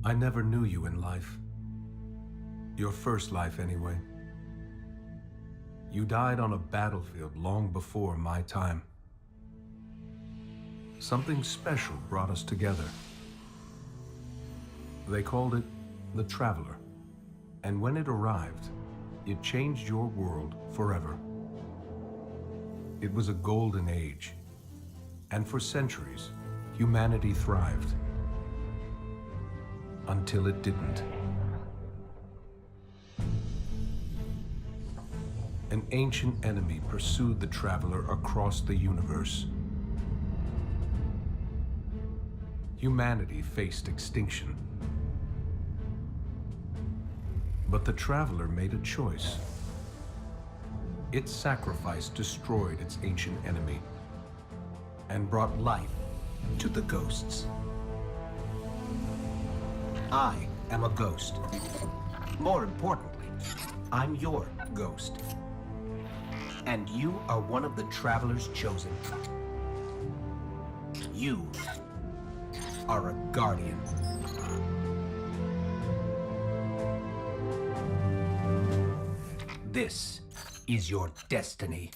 I never knew you in life. Your first life, anyway. You died on a battlefield long before my time. Something special brought us together. They called it the Traveler. And when it arrived, it changed your world forever. It was a golden age. And for centuries, humanity thrived. Until it didn't. An ancient enemy pursued the Traveler across the universe. Humanity faced extinction. But the Traveler made a choice. Its sacrifice destroyed its ancient enemy and brought life to the ghosts. I am a ghost. More importantly, I'm your ghost. And you are one of the Traveler's chosen. You are a guardian. This is your destiny.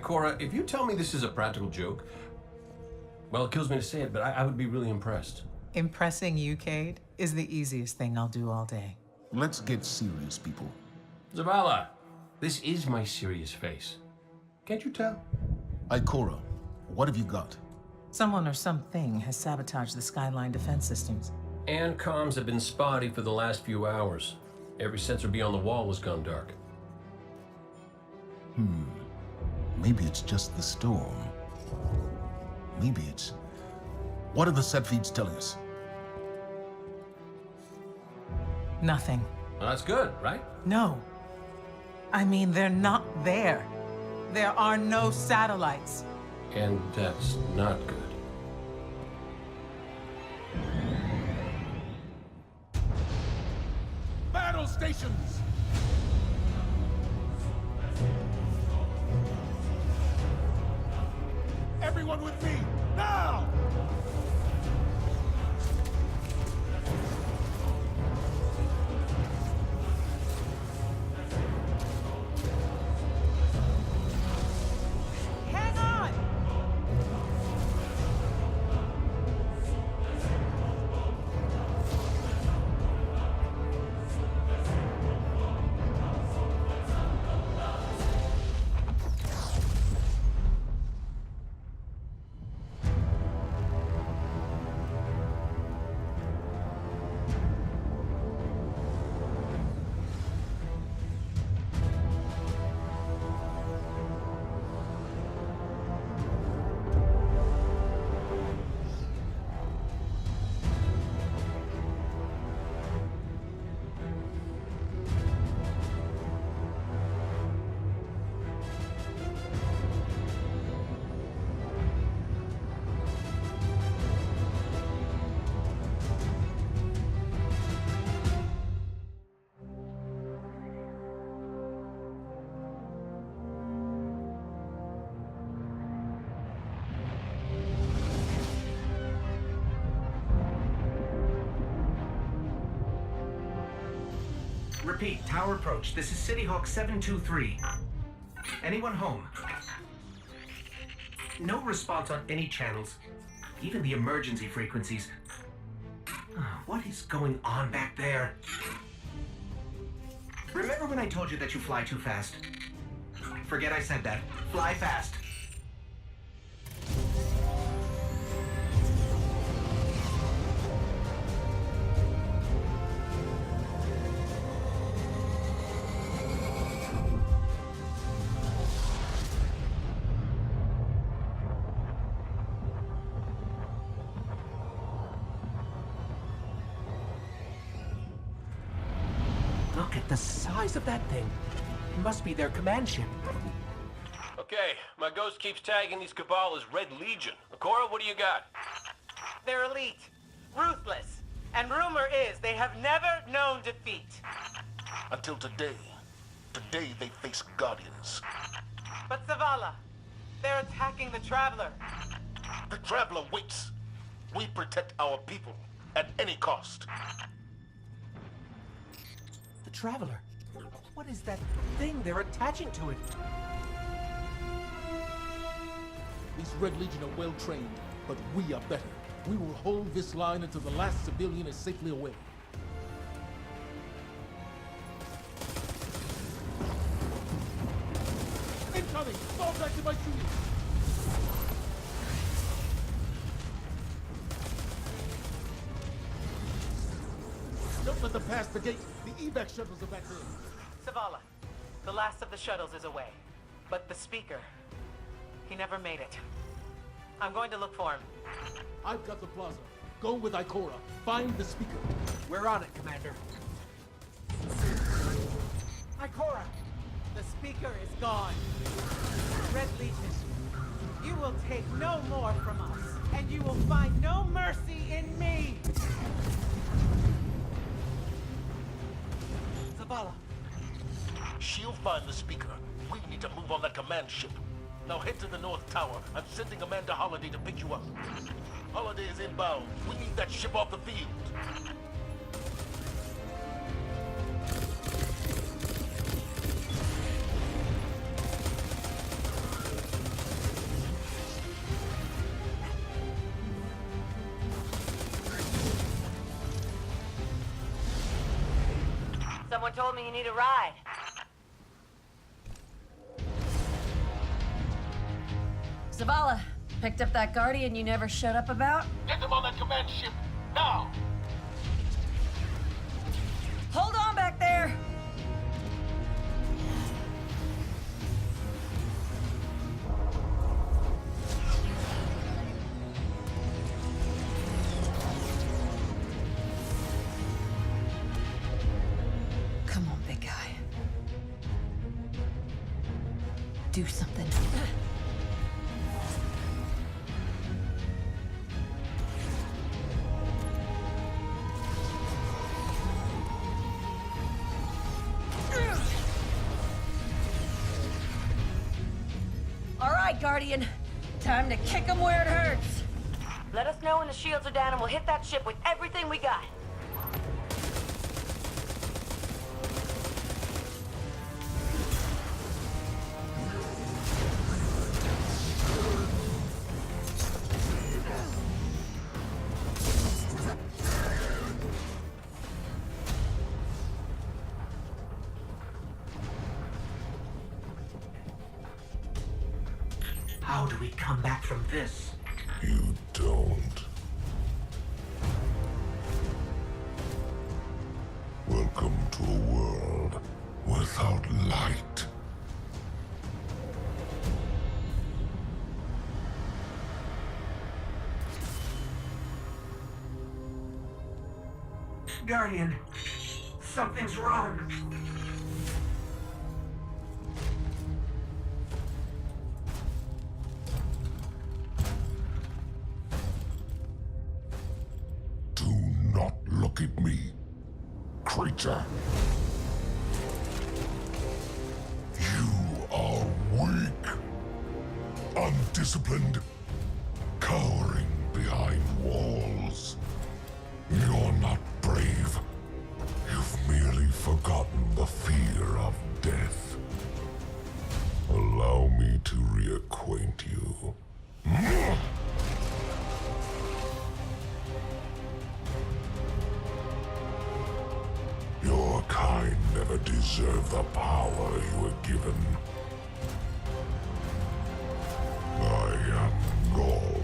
Cora, if you tell me this is a practical joke, well, it kills me to say it, but I would be really impressed. Impressing you, Cade, is the easiest thing I'll do all day. Let's get serious, people. Zavala, this is my serious face. Can't you tell? Cora, what have you got? Someone or something has sabotaged the Skyline defense systems. And comms have been spotty for the last few hours. Every sensor beyond the wall has gone dark. Maybe it's just the storm. Maybe it's... What are the set feeds telling us? Nothing. Well, that's good, right? No. I mean, they're not there. There are no satellites. And that's not good. Battle stations! Everyone with me, now! Hang on! Repeat, tower approach. This is City Hawk 723. Anyone home? No response on any channels, even the emergency frequencies. What is going on back there? Remember when I told you that you fly too fast? Forget I said that. Fly fast. Look at the size of that thing. It must be their command ship. Okay, My ghost keeps tagging these Cabal as Red Legion. Cora, what do you got? They're elite, ruthless, and rumor is they have never known defeat. Until today. Today they face Guardians. But Zavala, they're attacking the Traveler. The Traveler waits. We protect our people at any cost. The Traveler. What is that thing they're attaching to it? These Red Legion are well trained, but we are better. We will hold this line until the last civilian is safely away. Incoming! Fall back to my shooting! Don't let them pass the gate. The evac shuttles are back there. Zavala, the last of the shuttles is away. But the Speaker, he never made it. I'm going to look for him. I've got the plaza. Go with Ikora. Find the Speaker. We're on it, Commander. Ikora, the Speaker is gone. Red Legion, you will take no more from us, and you will find no mercy in me. Zavala. She'll find the Speaker. We need to move on that command ship. Now head to the North Tower. I'm sending Commander Holiday to pick you up. Holiday is inbound. We need that ship off the field. Someone told me you need a ride. Zavala, picked up that Guardian you never shut up about? Get them on that command ship, now! Hold on back there! Come on, big guy. Do something. All right, Guardian. Time to kick him where it hurts. Let us know when the shields are down and we'll hit that ship with everything we got. How do we come back from this? You don't. Welcome to a world without light. Guardian, something's wrong. Do not look at me, creature. You are weak, undisciplined, cowering behind walls. You're not brave. You've merely forgotten the fear of death. Allow me to reacquaint you. Your kind never deserved the power you were given. I am Ghaul,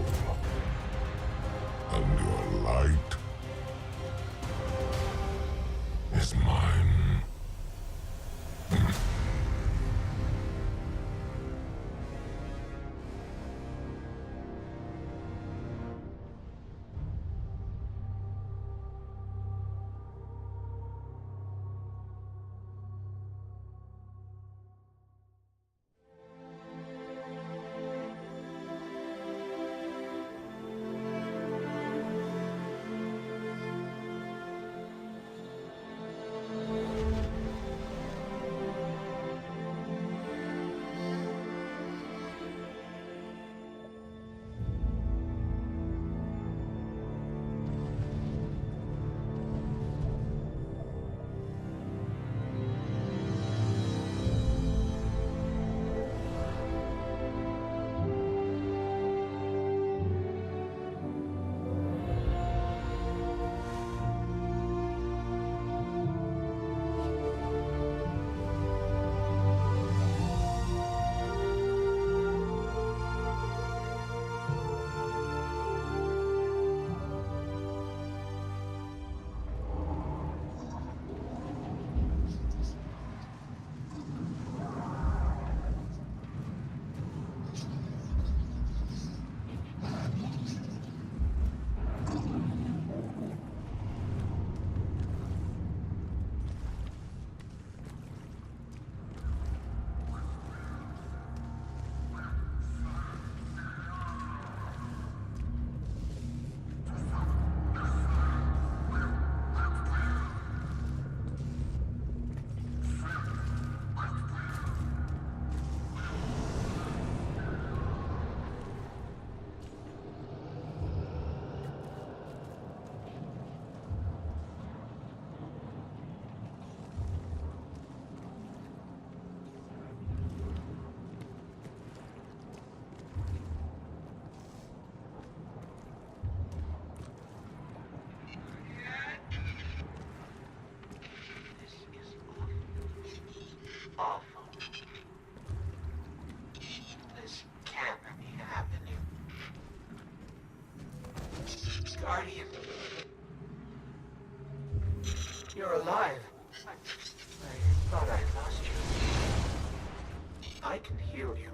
I can heal you,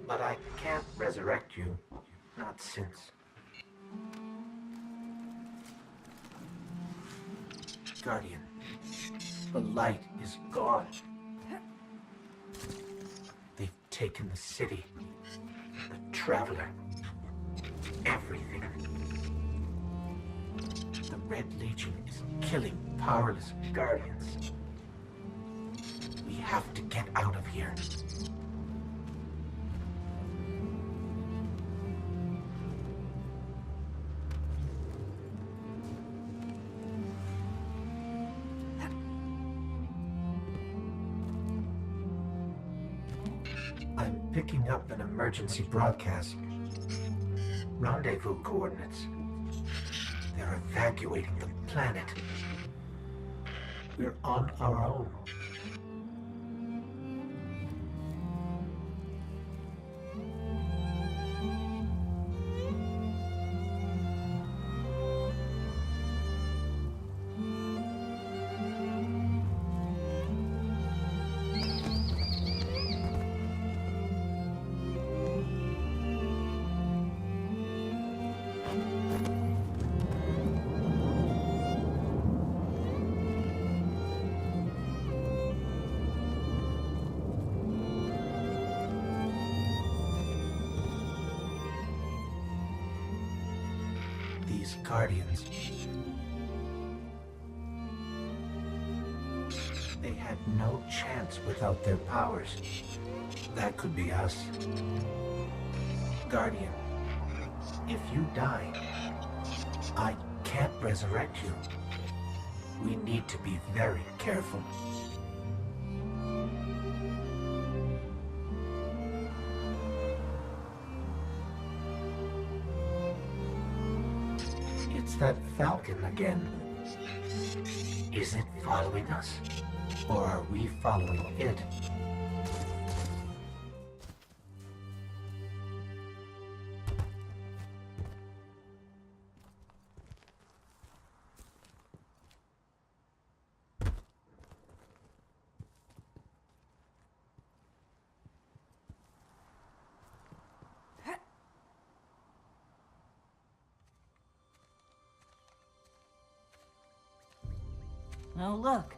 but I can't resurrect you. Not since. Guardian, the light is gone. They've taken the city, the Traveler, everything. The Red Legion is killing powerless Guardians. We have to get out of here. I'm picking up an emergency broadcast. Rendezvous coordinates. They're evacuating the planet. We're on our own. These Guardians. They had no chance without their powers. That could be us. Guardian, if you die, I can't resurrect you. We need to be very careful. It's that Falcon again. Is it following us? Or are we following it? Oh, look.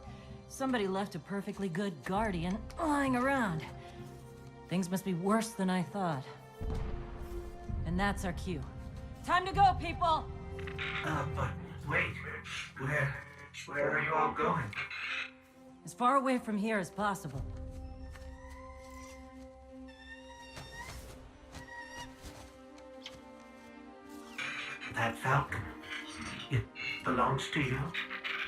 Somebody left a perfectly good Guardian lying around. Things must be worse than I thought. And that's our cue. Time to go, people! But wait. Where are you all going? As far away from here as possible. That Falcon, it belongs to you?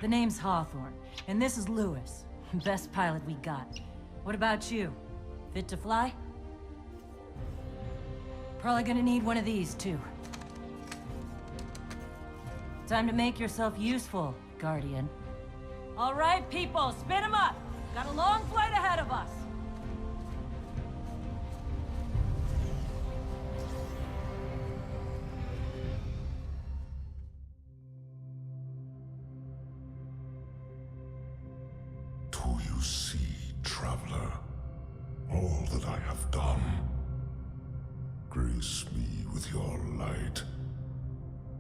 The name's Hawthorne, and this is Lewis. Best pilot we got. What about you? Fit to fly? Probably gonna need one of these, too. Time to make yourself useful, Guardian. All right, people, spin 'em up! Got a long flight ahead of us! Do you see, Traveler, all that I have done? Grace me with your light.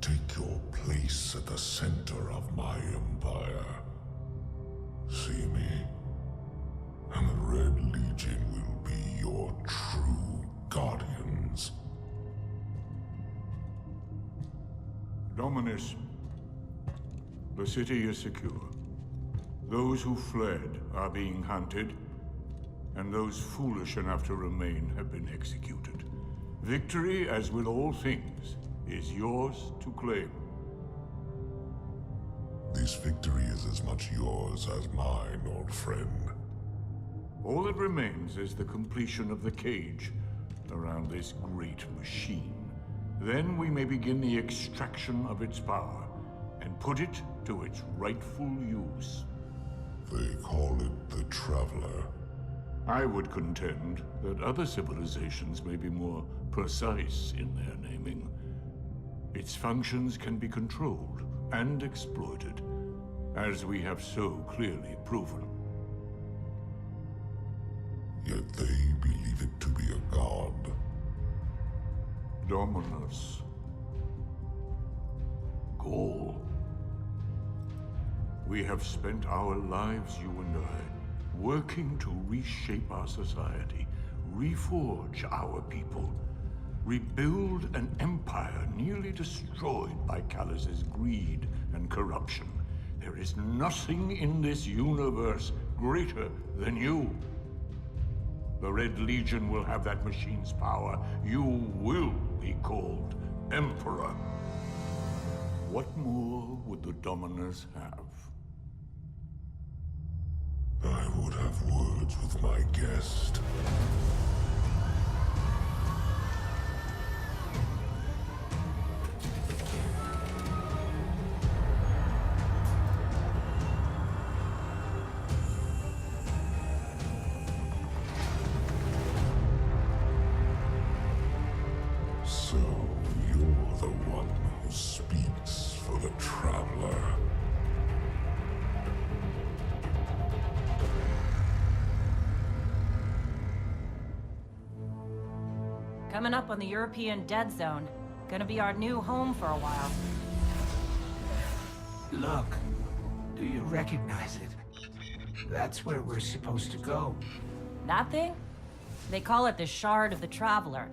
Take your place at the center of my empire. See me, and the Red Legion will be your true guardians. Dominus, the city is secure. Those who fled are being hunted, and those foolish enough to remain have been executed. Victory, as with all things, is yours to claim. This victory is as much yours as mine, old friend. All that remains is the completion of the cage around this great machine. Then we may begin the extraction of its power and put it to its rightful use. They call it the Traveler. I would contend that other civilizations may be more precise in their naming. Its functions can be controlled and exploited, as we have so clearly proven. Yet they believe it to be a god. Dominus. Ghaul. We have spent our lives, you and I, working to reshape our society, reforge our people, rebuild an empire nearly destroyed by Callus's greed and corruption. There is nothing in this universe greater than you. The Red Legion will have that machine's power. You will be called Emperor. What more would the Dominus have? I would have words with my guest. So, you're the one who speaks for the Traveler. Coming up on the European Dead Zone. Gonna be our new home for a while. Look, do you recognize it? That's where we're supposed to go. That thing? They call it the Shard of the Traveler.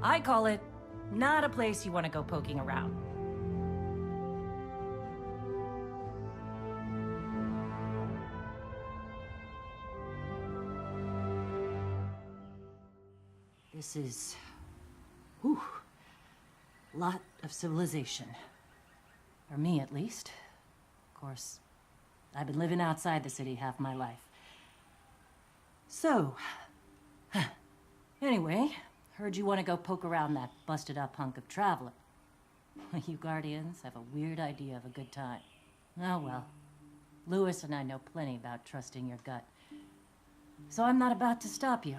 I call it not a place you want to go poking around. This is... whew, lot of civilization. For me, at least. Of course, I've been living outside the city half my life. So, anyway, heard you want to go poke around that busted-up hunk of Traveler. You Guardians have a weird idea of a good time. Oh well. Lewis and I know plenty about trusting your gut. So I'm not about to stop you.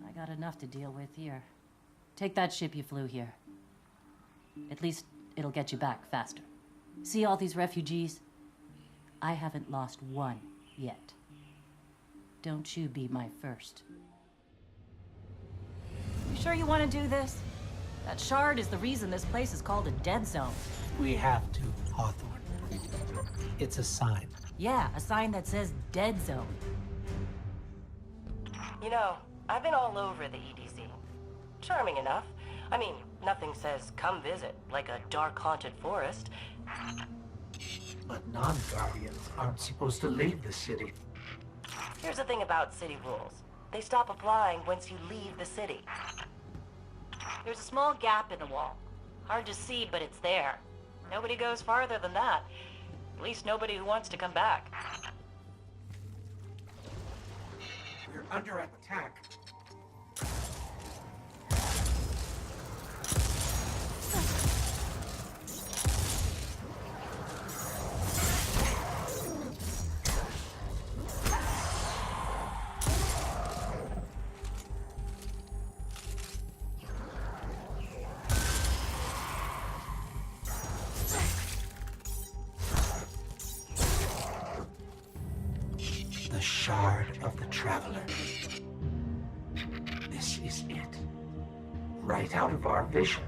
I got enough to deal with here. Take that ship you flew here. At least it'll get you back faster. See all these refugees? I haven't lost one yet. Don't you be my first. You sure you want to do this? That shard is the reason this place is called a dead zone. We have to, Hawthorne. It's a sign. Yeah, a sign that says dead zone. You know, I've been all over the EDZ. Charming enough. I mean, nothing says come visit, like a dark haunted forest. But non-Guardians aren't supposed to leave the city. Here's the thing about city rules. They stop applying once you leave the city. There's a small gap in the wall. Hard to see, but it's there. Nobody goes farther than that. At least nobody who wants to come back. We're under attack. The Shard of the Traveler. This is it. Right out of our vision.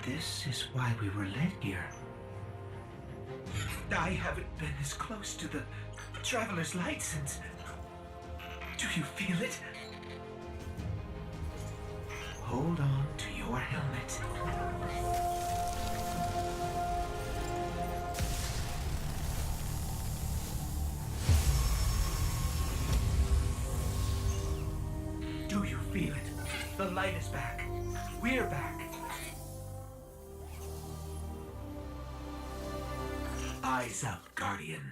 This is why we were led here. I haven't been as close to the Traveler's Light since... Do you feel it? Hold on to your helmet. Do you feel it? The light is back. We're back. Eyes up, Guardian.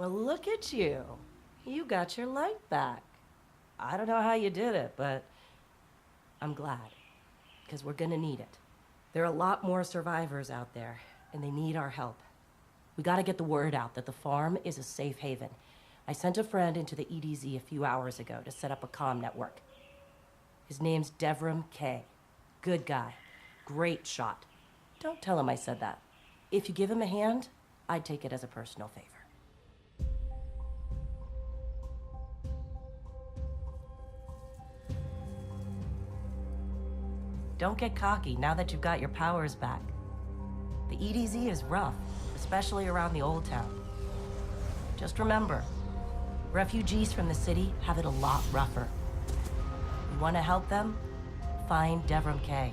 Well, look at you. You got your light back. I don't know how you did it, but I'm glad. Because we're gonna need it. There are a lot more survivors out there, and they need our help. We gotta get the word out that the farm is a safe haven. I sent a friend into the EDZ a few hours ago to set up a comm network. His name's DEVRIM K. Good guy. Great shot. Don't tell him I said that. If you give him a hand, I'd take it as a personal favor. Don't get cocky now that you've got your powers back. The EDZ is rough, especially around the Old Town. Just remember, refugees from the city have it a lot rougher. You want to help them? Find DEVRIM K.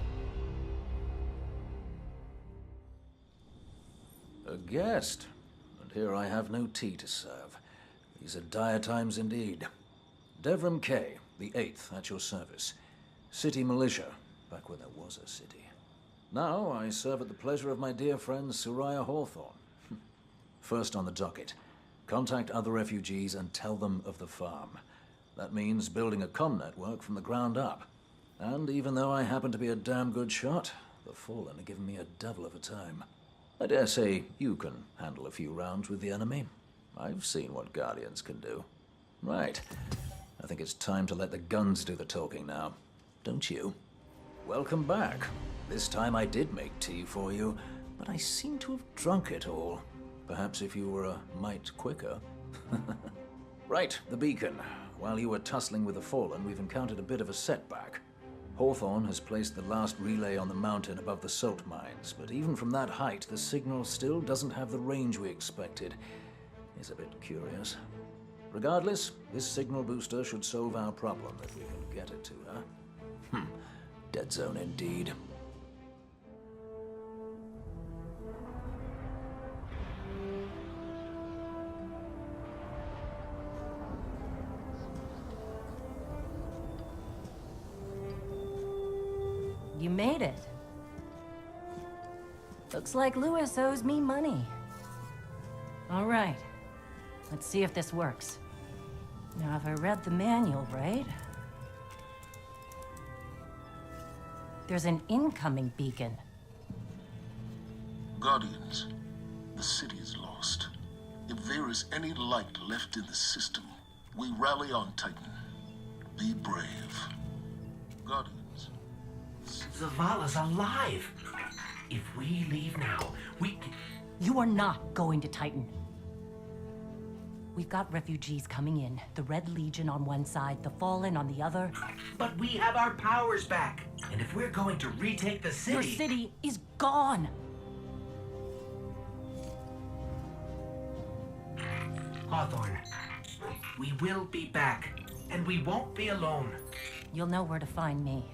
A guest, and here I have no tea to serve. These are dire times indeed. DEVRIM K, the 8th, at your service. City militia, back when there was a city. Now I serve at the pleasure of my dear friend SURAYA HAWTHORNE. First on the docket, contact other refugees and tell them of the farm. That means building a comm network from the ground up. And even though I happen to be a damn good shot, the Fallen are giving me a devil of a time. I dare say you can handle a few rounds with the enemy. I've seen what Guardians can do. Right. I think it's time to let the guns do the talking now. Don't you? Welcome back. This time I did make tea for you, but I seem to have drunk it all. Perhaps if you were a mite quicker. Right, the beacon. While you were tussling with the Fallen, we've encountered a bit of a setback. Hawthorne has placed the last relay on the mountain above the salt mines, but even from that height, the signal still doesn't have the range we expected. It's a bit curious. Regardless, this signal booster should solve our problem if we can get it to her. Dead zone indeed. You made it. Looks like Lewis owes me money. All right. Let's see if this works. Now, if I read the manual right... There's an incoming beacon. Guardians, the city is lost. If there is any light left in the system, we rally on Titan. Be brave. Guardians. Zavala's alive! If we leave now, we... You are not going to Titan. We've got refugees coming in. The Red Legion on one side, the Fallen on the other. But we have our powers back. And if we're going to retake the city... Your city is gone! Hawthorne, we will be back. And we won't be alone. You'll know where to find me.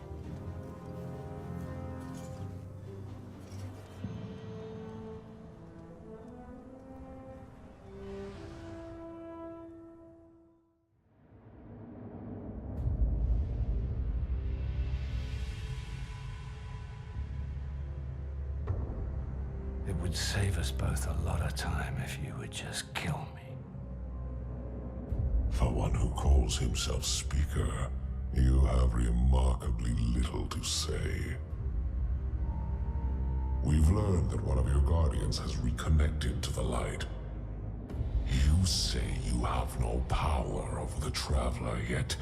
It would save us both a lot of time if you would just kill me. For one who calls himself Speaker, you have remarkably little to say. We've learned that one of your Guardians has reconnected to the light. You say you have no power over the Traveler, yet...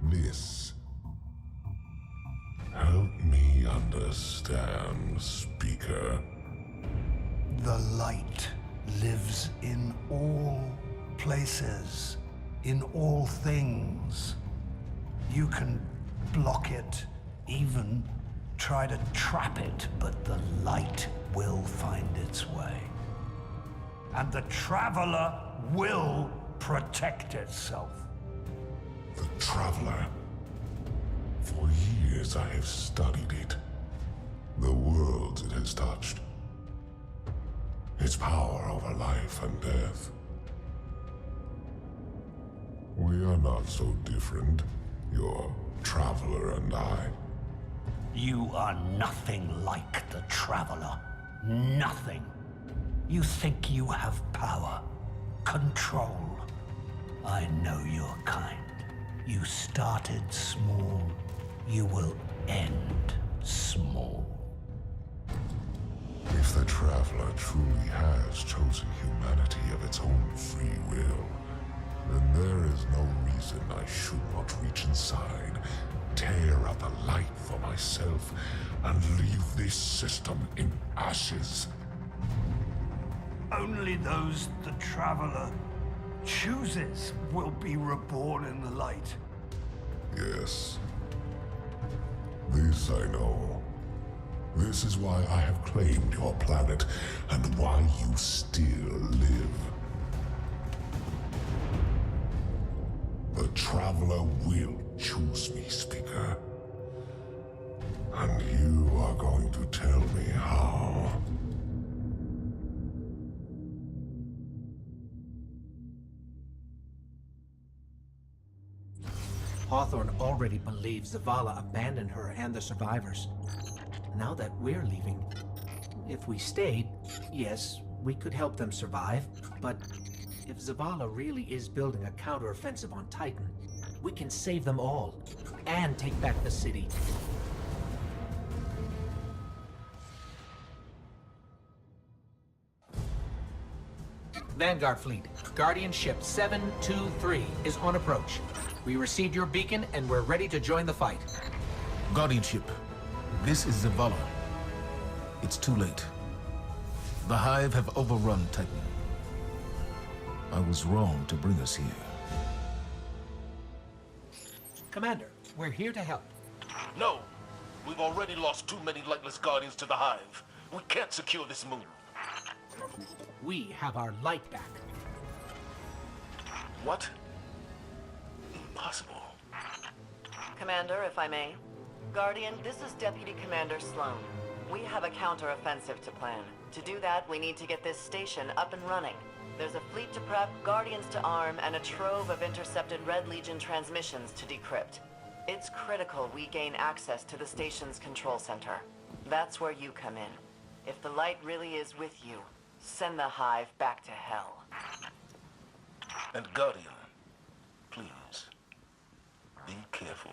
this... help me understand, Speaker. The light lives in all places, in all things. You can block it, even try to trap it, but the light will find its way. And the Traveler will protect itself. The Traveler. For years I have studied it. The worlds it has touched. Its power over life and death. We are not so different, your Traveler and I. You are nothing like the Traveler. Nothing. You think you have power, control. I know your kind. You started small. You will end small. If the Traveler truly has chosen humanity of its own free will, then there is no reason I should not reach inside, tear out the light for myself, and leave this system in ashes. Only those the Traveler chooses will be reborn in the light. Yes. This I know. This is why I have claimed your planet, and why you still live. The Traveler will choose me, Speaker. And you are going to tell me how. Hawthorne already believes Zavala abandoned her and the survivors. Now that we're leaving, if we stayed, yes, we could help them survive, but if Zavala really is building a counteroffensive on Titan, we can save them all, and take back the city. Vanguard Fleet, Guardian Ship 723 is on approach. We received your beacon and we're ready to join the fight. Guardian Ship, this is Zavala. It's too late. The Hive have overrun Titan. I was wrong to bring us here. Commander, we're here to help. No! We've already lost too many lightless Guardians to the Hive. We can't secure this moon. We have our light back. What? Impossible. Commander, if I may. Guardian, this is Deputy Commander Sloane. We have a counter-offensive to plan. To do that, we need to get this station up and running. There's a fleet to prep, Guardians to arm, and a trove of intercepted Red Legion transmissions to decrypt. It's critical we gain access to the station's control center. That's where you come in. If the light really is with you, send the Hive back to hell. And Guardian, please, be careful.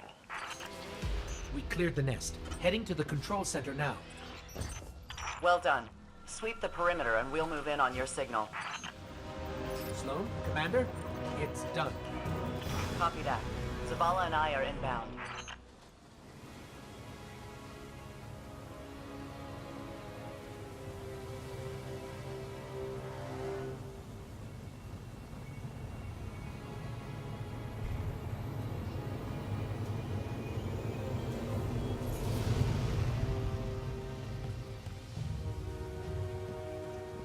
We cleared the nest. Heading to the control center now. Well done. Sweep the perimeter and we'll move in on your signal. Sloane, Commander, it's done. Copy that. Zavala and I are inbound.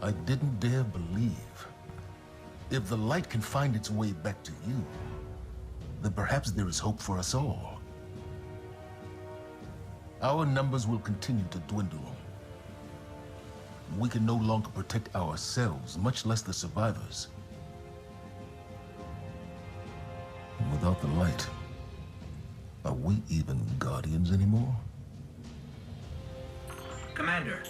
I didn't dare believe. If the light can find its way back to you, then perhaps there is hope for us all. Our numbers will continue to dwindle. We can no longer protect ourselves, much less the survivors. And without the light, are we even Guardians anymore? Commander.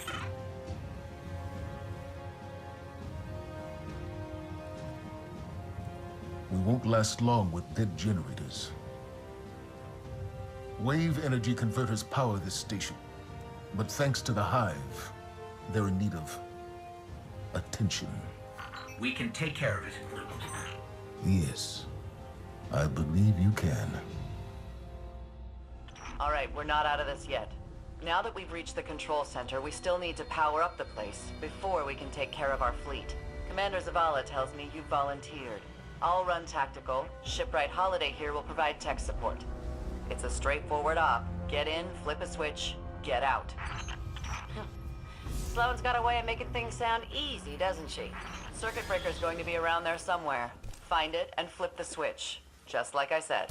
We won't last long with dead generators. Wave energy converters power this station, but thanks to the Hive, they're in need of attention. We can take care of it. Yes, I believe you can. All right, we're not out of this yet. Now that we've reached the control center, we still need to power up the place before we can take care of our fleet. Commander Zavala tells me you've volunteered. I'll run tactical. Shipwright Holiday here will provide tech support. It's a straightforward op. Get in, flip a switch, get out. Sloane's got a way of making things sound easy, doesn't she? Circuit breaker's going to be around there somewhere. Find it and flip the switch. Just like I said.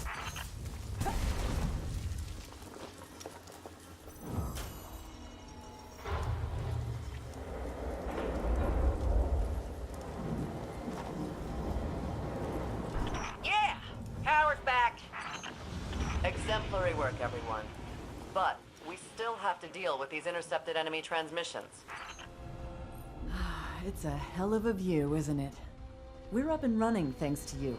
Yeah! Power's back! Exemplary work, everyone. But we still have to deal with these intercepted enemy transmissions. It's a hell of a view, isn't it? We're up and running thanks to you.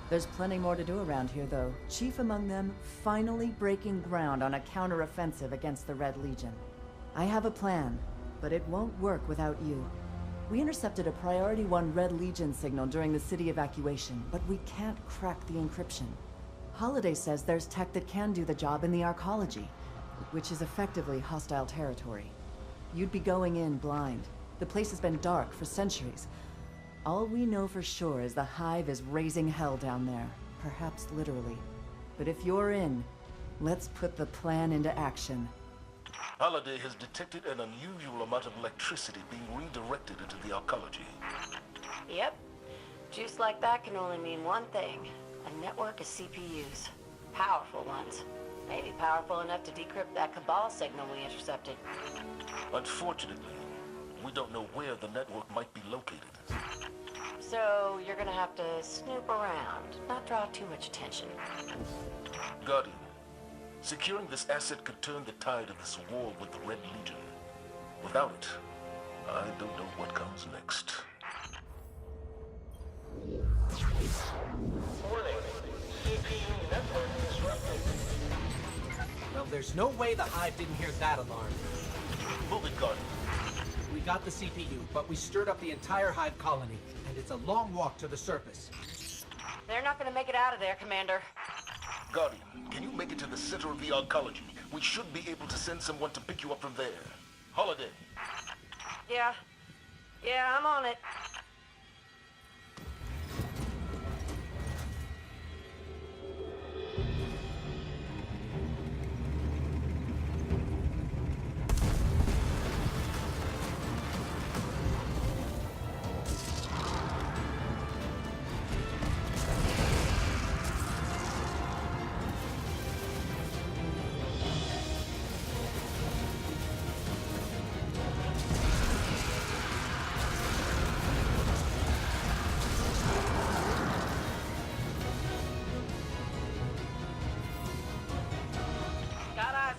There's plenty more to do around here, though. Chief among them, finally breaking ground on a counteroffensive against the Red Legion. I have a plan, but it won't work without you. We intercepted a Priority 1 Red Legion signal during the city evacuation, but we can't crack the encryption. Holiday says there's tech that can do the job in the arcology, which is effectively hostile territory. You'd be going in blind. The place has been dark for centuries. All we know for sure is the Hive is raising hell down there, perhaps literally. But if you're in, let's put the plan into action. Holiday has detected an unusual amount of electricity being redirected into the arcology. Yep. Juice like that can only mean one thing. A network of CPUs. Powerful ones. Maybe powerful enough to decrypt that Cabal signal we intercepted. Unfortunately, we don't know where the network might be located. So you're gonna have to snoop around, not draw too much attention. Guardian, securing this asset could turn the tide of this war with the Red Legion. Without it, I don't know what comes next. Warning. CPU network disrupted. Well, there's no way the Hive didn't hear that alarm. Move it, Guardian. We got the CPU, but we stirred up the entire Hive colony, and it's a long walk to the surface. They're not gonna make it out of there, Commander. Guardian, can you make it to the center of the arcology? We should be able to send someone to pick you up from there. Holiday. Yeah, I'm on it.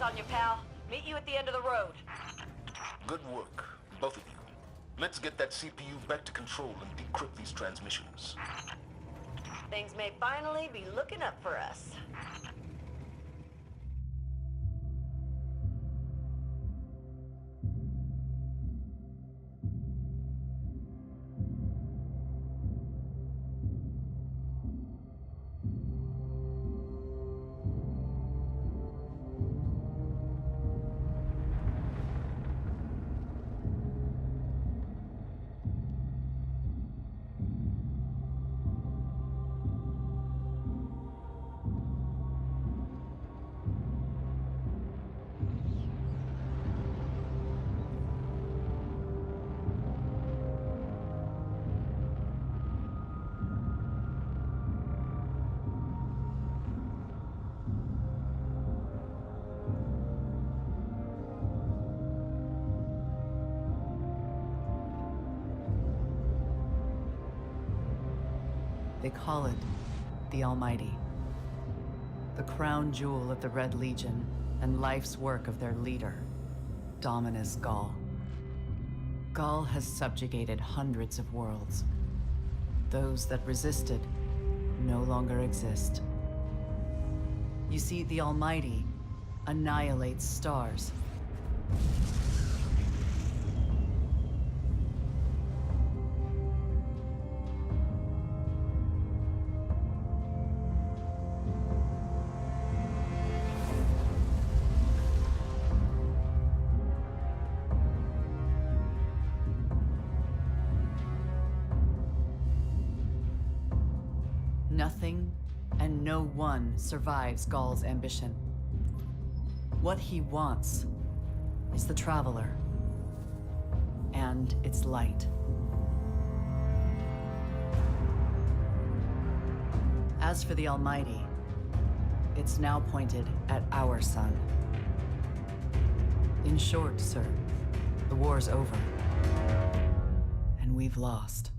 On your pal. Meet you at the end of the road. Good work, both of you. Let's get that CPU back to control and decrypt these transmissions. Things may finally be looking up for us. They call it the Almighty. The crown jewel of the Red Legion and life's work of their leader, Dominus Ghaul. Ghaul has subjugated hundreds of worlds. Those that resisted no longer exist. You see, the Almighty annihilates stars. Nothing and no one survives Ghaul's ambition. What he wants is the Traveler and its light. As for the Almighty, it's now pointed at our sun. In short, sir, the war's over, and we've lost.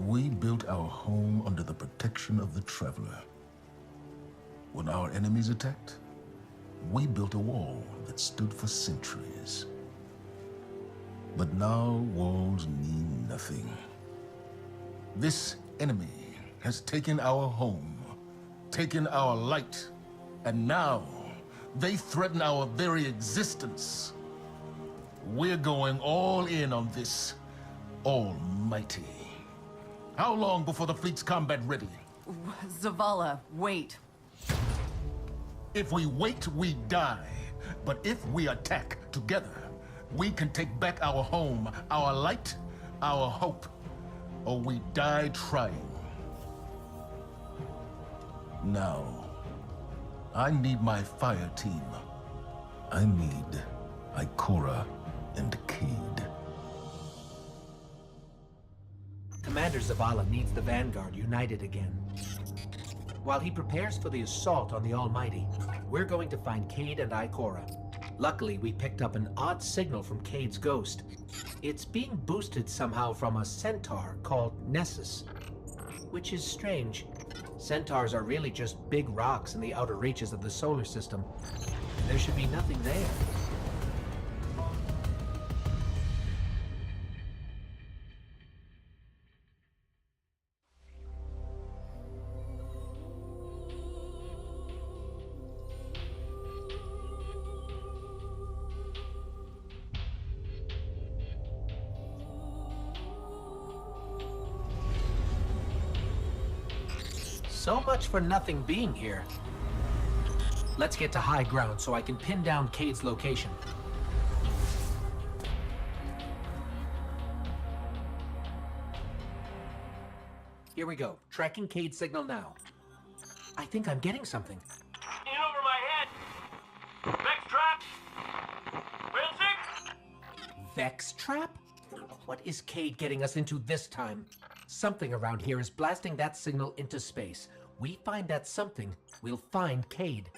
We built our home under the protection of the Traveler. When our enemies attacked, we built a wall that stood for centuries. But now walls mean nothing. This enemy has taken our home, taken our light, and now they threaten our very existence. We're going all in on this almighty. How long before the fleet's combat ready? Zavala, wait. If we wait, we die. But if we attack together, we can take back our home, our light, our hope, or we die trying. Now, I need my fire team. I need Ikora and Cade. Commander Zavala needs the Vanguard united again. While he prepares for the assault on the Almighty, we're going to find Cade and Ikora. Luckily, we picked up an odd signal from Cade's ghost. It's being boosted somehow from a centaur called Nessus, which is strange. Centaurs are really just big rocks in the outer reaches of the solar system. There should be nothing there. So much for nothing being here. Let's get to high ground so I can pin down Cade's location. Here we go. Tracking Cade's signal now. I think I'm getting something. In over my head. Vex trap. Failsafe. Vex trap? What is Cade getting us into this time? Something around here is blasting that signal into space. We find that something, we'll find Cade.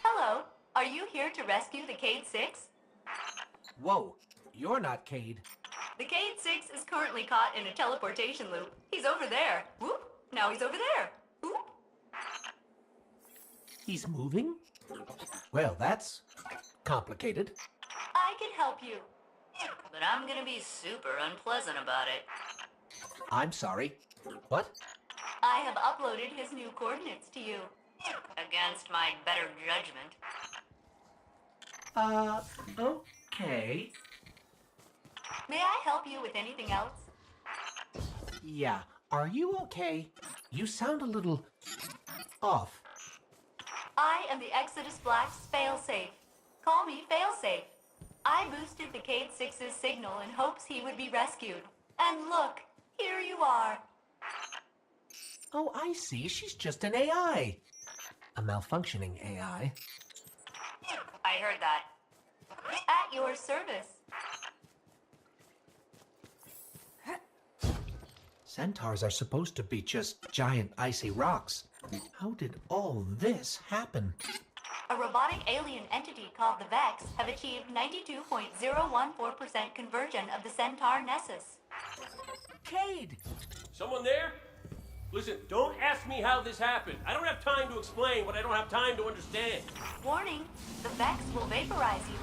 Hello, are you here to rescue the Cade 6? Whoa, you're not Cade. The Cade 6 is currently caught in a teleportation loop. He's over there. Whoop, now he's over there. Whoop. He's moving? Well, that's complicated. I can help you. But I'm gonna be super unpleasant about it. I'm sorry. What? I have uploaded his new coordinates to you. Against my better judgment. Okay. May I help you with anything else? Yeah, are you okay? You sound a little off. I am the Exodus Black's Failsafe. Call me Failsafe. I boosted the Cade 6's signal in hopes he would be rescued. And look, here you are. Oh, I see. She's just an AI. A malfunctioning AI. I heard that. At your service. Centaurs are supposed to be just giant icy rocks. How did all this happen? A robotic alien entity called the Vex have achieved 92.014% conversion of the Centaur Nessus. Cade! Someone there? Listen, don't ask me how this happened. I don't have time to explain what I don't have time to understand. Warning, the Vex will vaporize you.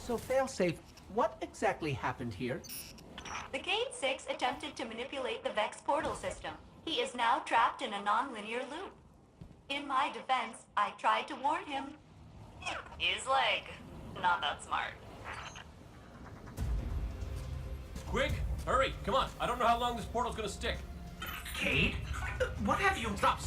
So, Failsafe, what exactly happened here? The Cade 6 attempted to manipulate the Vex portal system. He is now trapped in a non-linear loop. In my defense, I tried to warn him. He's like, not that smart. Quick, hurry, come on. I don't know how long this portal's gonna stick. Cade? What have you... Stop.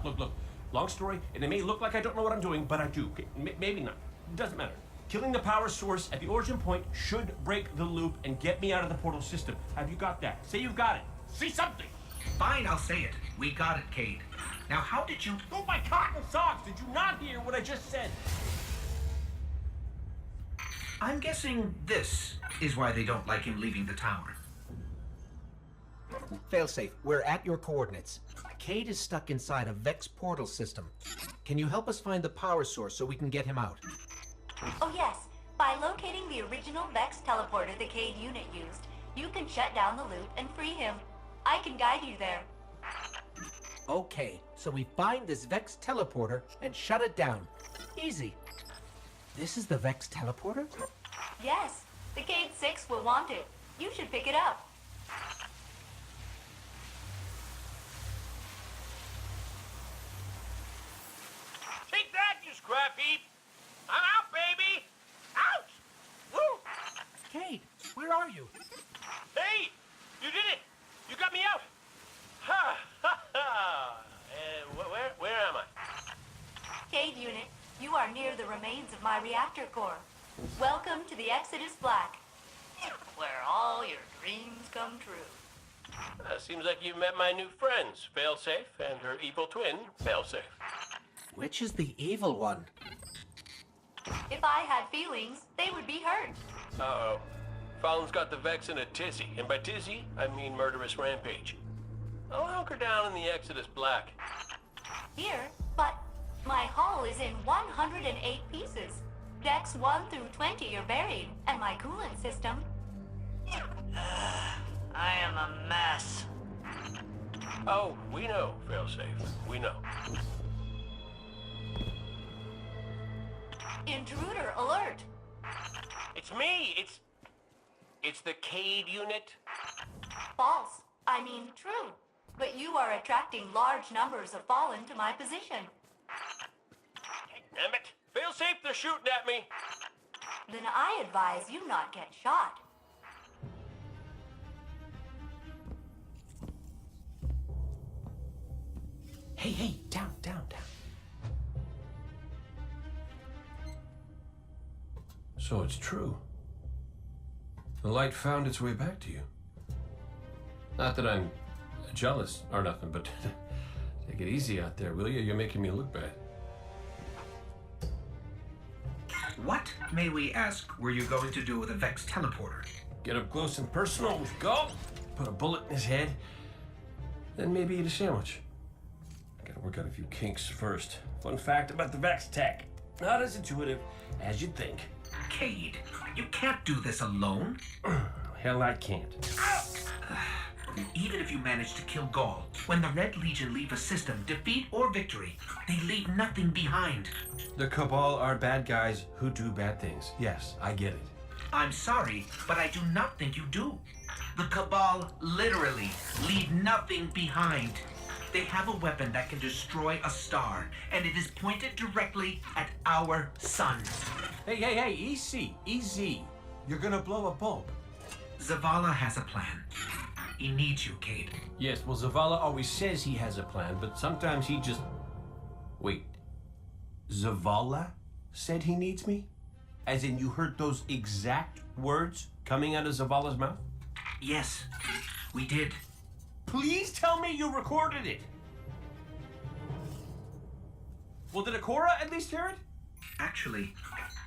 Look. Long story, and it may look like I don't know what I'm doing, but I do. Okay, maybe not. Doesn't matter. Killing the power source at the origin point should break the loop and get me out of the portal system. Have you got that? Say you've got it. Say something. Fine, I'll say it. We got it, Cade. Now, how did you... Oh, my cotton socks! Did you not hear what I just said? I'm guessing this is why they don't like him leaving the tower. Failsafe, we're at your coordinates. Cade is stuck inside a Vex portal system. Can you help us find the power source so we can get him out? Oh yes, by locating the original Vex teleporter the Cade unit used, you can shut down the loop and free him. I can guide you there. Okay, so we find this Vex teleporter and shut it down. Easy. This is the Vex teleporter? Yes, the Cade 6 will want it. You should pick it up. Take that, you scrap heap! I'm out, baby! Out! Woo! Cade, where are you? Hey! You did it! You got me out! Ha! Ha! Ha! Where am I? Cade unit, you are near the remains of my reactor core. Welcome to the Exodus Black, where all your dreams come true. Seems like you met my new friends, Failsafe and her evil twin, Failsafe. Which is the evil one? If I had feelings, they would be hurt. Uh-oh. Fallon's got the Vex in a tizzy, and by tizzy, I mean murderous rampage. I'll hunker down in the Exodus Black. Here, but my hull is in 108 pieces. Decks 1 through 20 are buried, and my coolant system... I am a mess. Oh, we know, Failsafe. We know. Intruder alert! It's me! It's the Cade unit. False. I mean true. But you are attracting large numbers of Fallen to my position. Damn it! Failsafe, they're shooting at me! Then I advise you not get shot. Hey, down. So it's true. The light found its way back to you. Not that I'm jealous or nothing, but take it easy out there, will you? You're making me look bad. What, may we ask, were you going to do with a Vex teleporter? Get up close and personal with Ghaul, put a bullet in his head, then maybe eat a sandwich. I gotta work out a few kinks first. Fun fact about the Vex tech. Not as intuitive as you'd think. Cade, you can't do this alone. Hell, I can't. Even if you manage to kill Ghaul, when the Red Legion leave a system, defeat or victory, they leave nothing behind. The Cabal are bad guys who do bad things. Yes, I get it. I'm sorry, but I do not think you do. The Cabal literally leave nothing behind. They have a weapon that can destroy a star, and it is pointed directly at our sun. Hey, easy. You're gonna blow a bulb. Zavala has a plan. He needs you, Cade. Yes, well, Zavala always says he has a plan, but sometimes he just... Wait. Zavala said he needs me? As in you heard those exact words coming out of Zavala's mouth? Yes, we did. Please tell me you recorded it! Well, did Ikora at least hear it? Actually,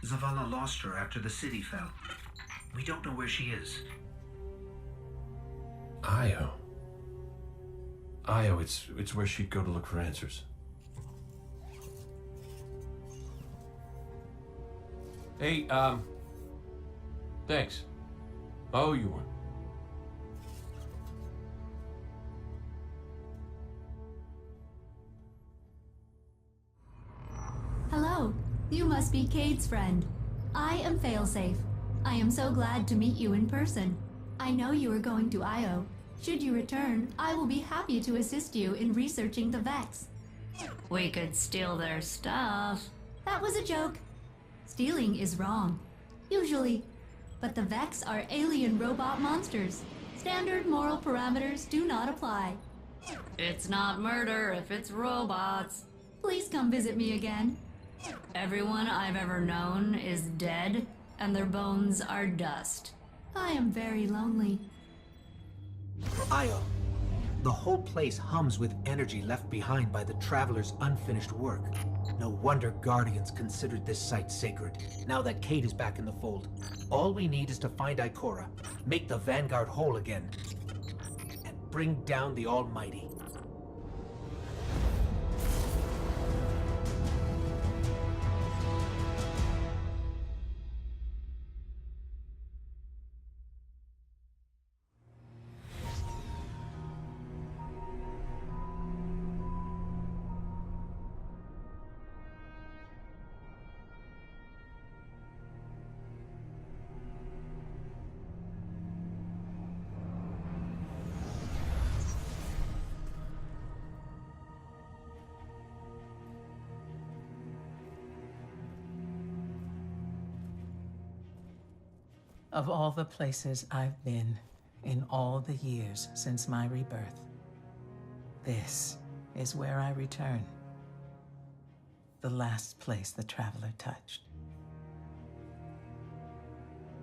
Zavala lost her after the city fell. We don't know where she is. Io, it's where she'd go to look for answers. Hey, thanks. Oh, you won. Hello, you must be Cade's friend. I am Failsafe. I am so glad to meet you in person. I know you are going to Io. Should you return, I will be happy to assist you in researching the Vex. We could steal their stuff. That was a joke. Stealing is wrong. Usually. But the Vex are alien robot monsters. Standard moral parameters do not apply. It's not murder if it's robots. Please come visit me again. Everyone I've ever known is dead, and their bones are dust. I am very lonely. Io! The whole place hums with energy left behind by the Traveler's unfinished work. No wonder Guardians considered this site sacred, now that Cade is back in the fold. All we need is to find Ikora, make the Vanguard whole again, and bring down the Almighty. Of all the places I've been in all the years since my rebirth, this is where I return. The last place the Traveler touched.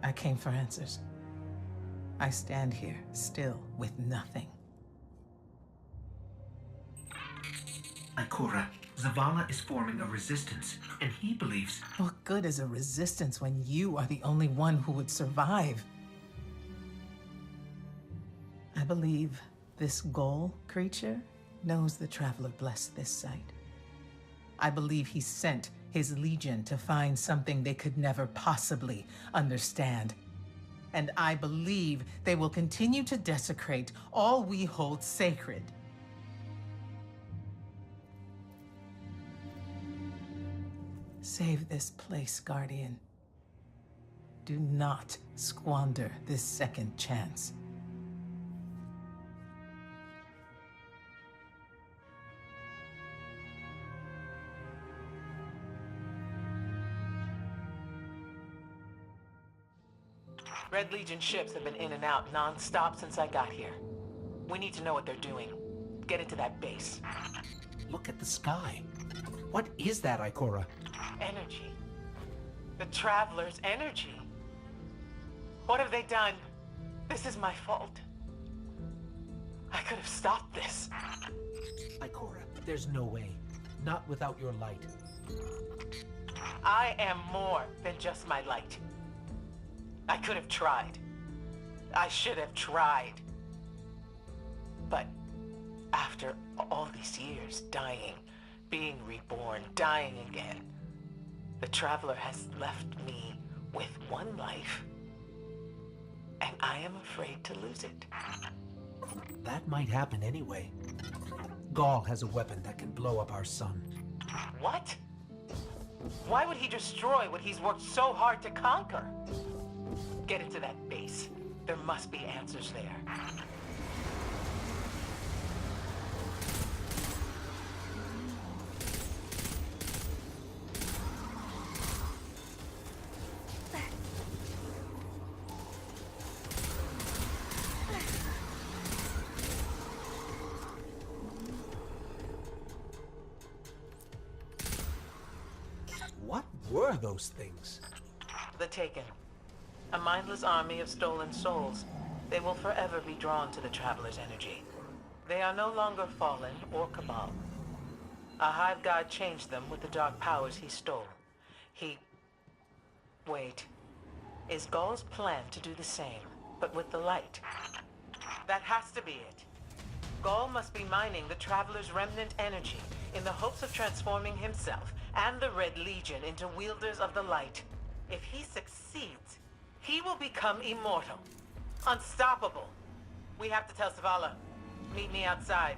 I came for answers. I stand here, still, with nothing. Ikora, Zavala is forming a resistance, and he believes... What good is a resistance when you are the only one who would survive? I believe this Ghaul creature knows the Traveler blessed this site. I believe he sent his legion to find something they could never possibly understand. And I believe they will continue to desecrate all we hold sacred. Save this place, Guardian. Do not squander this second chance. Red Legion ships have been in and out non-stop since I got here. We need to know what they're doing. Get into that base. Look at the sky. What is that, Ikora? Energy. The Traveler's energy. What have they done? This is my fault. I could have stopped this. Ikora, there's no way. Not without your light. I am more than just my light. I could have tried. I should have tried. But after all these years, dying, being reborn, dying again, the Traveler has left me with one life, and I am afraid to lose it. That might happen anyway. Ghaul has a weapon that can blow up our sun. What? Why would he destroy what he's worked so hard to conquer? Get into that base. There must be answers there. What were those things? The Taken. A mindless army of stolen souls. They will forever be drawn to the Traveler's energy. They are no longer Fallen or Cabal. A Hive God changed them with the dark powers he stole. Wait. Is Ghaul's plan to do the same, but with the light? That has to be it. Ghaul must be mining the Traveler's remnant energy in the hopes of transforming himself and the Red Legion into wielders of the light. If he succeeds, he will become immortal. Unstoppable. We have to tell Zavala. Meet me outside.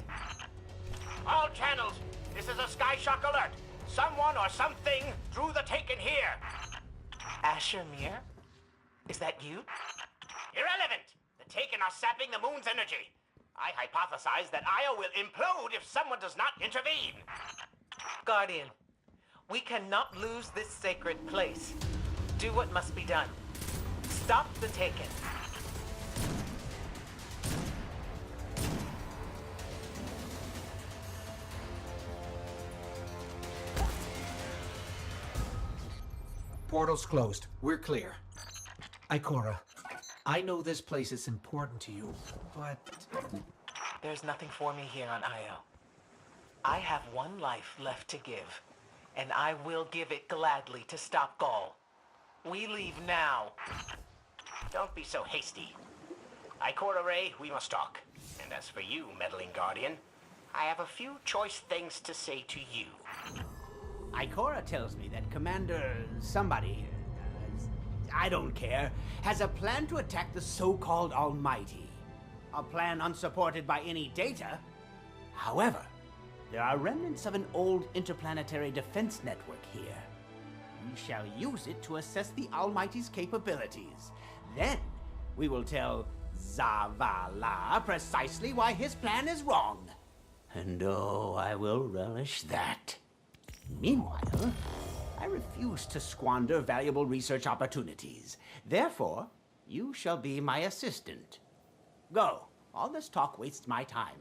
All channels, this is a Skyshock alert. Someone or something drew the Taken here. Asher Mir? Is that you? Irrelevant. The Taken are sapping the moon's energy. I hypothesize that Io will implode if someone does not intervene. Guardian, we cannot lose this sacred place. Do what must be done. Stop the Taken. Portal's closed. We're clear. Ikora, I know this place is important to you, but... There's nothing for me here on Io. I have one life left to give, and I will give it gladly to stop Ghaul. We leave now. Don't be so hasty. Ikora Ray, we must talk. And as for you, meddling Guardian, I have a few choice things to say to you. Ikora tells me that Commander somebody, I don't care, has a plan to attack the so-called Almighty. A plan unsupported by any data. However, there are remnants of an old interplanetary defense network here. We shall use it to assess the Almighty's capabilities. Then, we will tell Zavala precisely why his plan is wrong. And oh, I will relish that. Meanwhile, I refuse to squander valuable research opportunities. Therefore, you shall be my assistant. Go. All this talk wastes my time.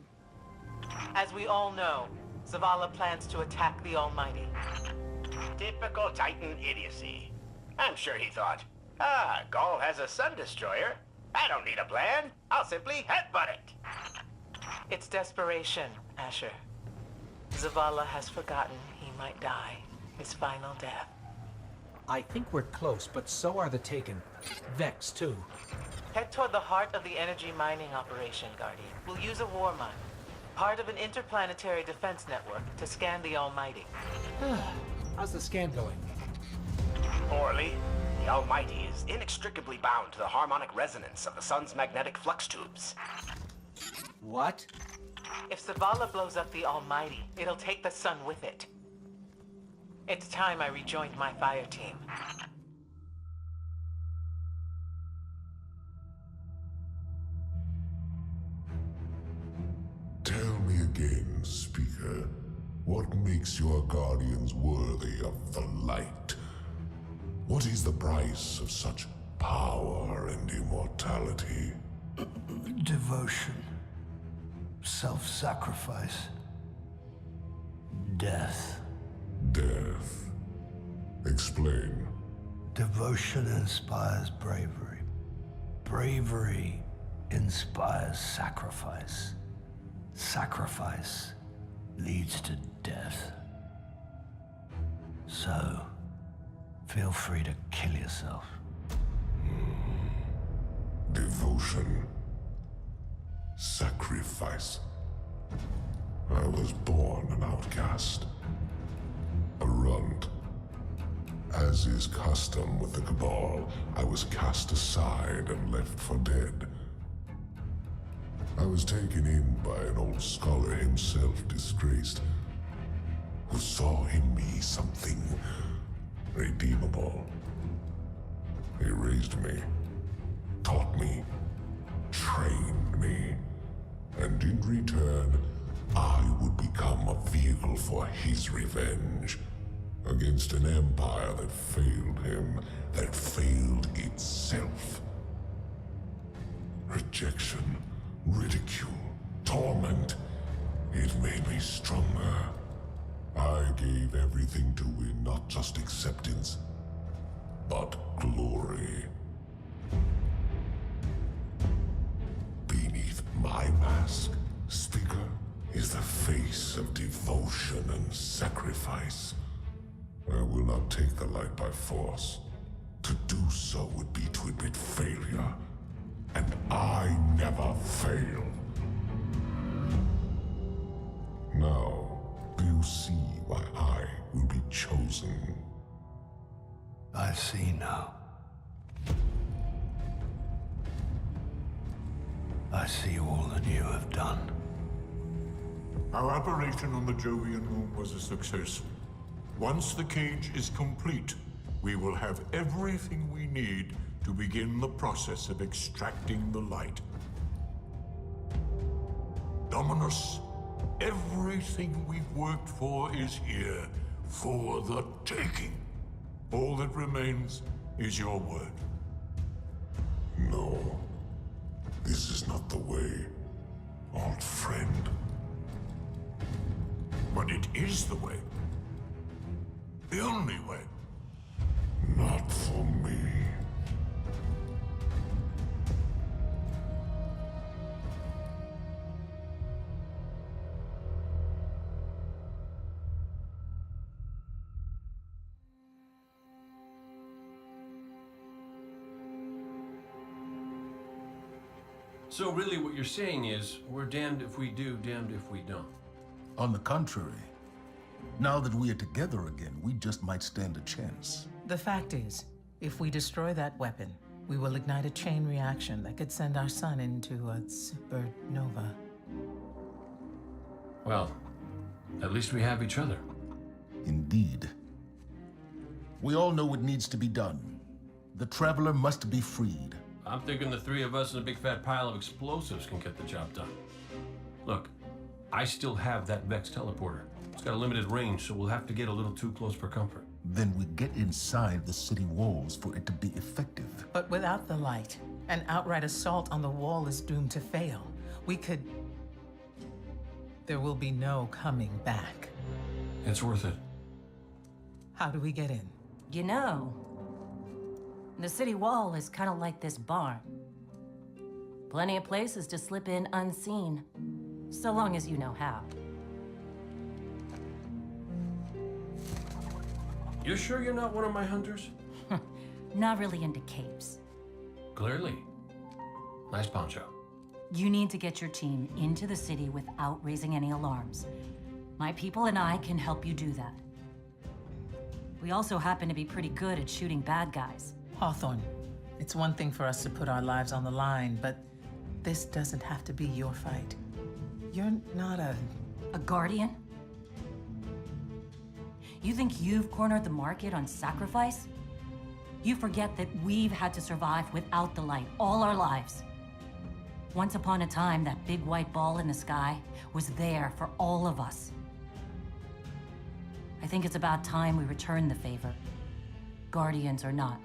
As we all know, Zavala plans to attack the Almighty. Typical Titan idiocy. I'm sure he thought, Ghaul has a sun destroyer. I don't need a plan. I'll simply headbutt it. It's desperation, Asher. Zavala has forgotten he might die. His final death. I think we're close, but so are the Taken. Vex, too. Head toward the heart of the energy mining operation, Guardian. We'll use a war mine, part of an interplanetary defense network, to scan the Almighty. How's the scan going? Poorly. The Almighty is inextricably bound to the harmonic resonance of the sun's magnetic flux tubes. What? If Zavala blows up the Almighty, it'll take the sun with it. It's time I rejoined my fire team. Tell me again, Speaker, what makes your Guardians worthy of the light? What is the price of such power and immortality? Devotion. Self-sacrifice. Death. Death. Explain. Devotion inspires bravery. Bravery inspires sacrifice. Sacrifice leads to death. So, feel free to kill yourself. Devotion. Sacrifice. I was born an outcast. A runt. As is custom with the Cabal, I was cast aside and left for dead. I was taken in by an old scholar himself disgraced, who saw in me something redeemable. He raised me, taught me, trained me, and in return, I would become a vehicle for his revenge against an empire that failed him, that failed itself. Rejection, ridicule, torment, it made me stronger. I gave everything to win not just acceptance, but glory. Beneath my mask, Speaker, is the face of devotion and sacrifice. I will not take the light by force. To do so would be to admit failure, and I never fail. Now, do you see why I will be chosen? I see now. I see all that you have done. Our operation on the Jovian moon was a success. Once the cage is complete, we will have everything we need to begin the process of extracting the light. Dominus, everything we've worked for is here, for the taking. All that remains is your word. No. This is not the way, old friend. But it is the way. The only way. No. Not for me. So really what you're saying is, we're damned if we do, damned if we don't. On the contrary, now that we are together again, we just might stand a chance. The fact is, if we destroy that weapon, we will ignite a chain reaction that could send our sun into a supernova. Well, at least we have each other. Indeed. We all know what needs to be done. The Traveler must be freed. I'm thinking the three of us and a big fat pile of explosives can get the job done. Look, I still have that Vex teleporter. It's got a limited range, so we'll have to get a little too close for comfort. Then we get inside the city walls for it to be effective. But without the light, an outright assault on the wall is doomed to fail. We could... There will be no coming back. It's worth it. How do we get in? You know, the city wall is kind of like this barn. Plenty of places to slip in unseen, so long as you know how. You sure you're not one of my hunters? Not really into capes. Clearly. Nice poncho. You need to get your team into the city without raising any alarms. My people and I can help you do that. We also happen to be pretty good at shooting bad guys. Hawthorne, it's one thing for us to put our lives on the line, but this doesn't have to be your fight. You're not a guardian? You think you've cornered the market on sacrifice? You forget that we've had to survive without the light all our lives. Once upon a time, that big white ball in the sky was there for all of us. I think it's about time we return the favor, guardians or not.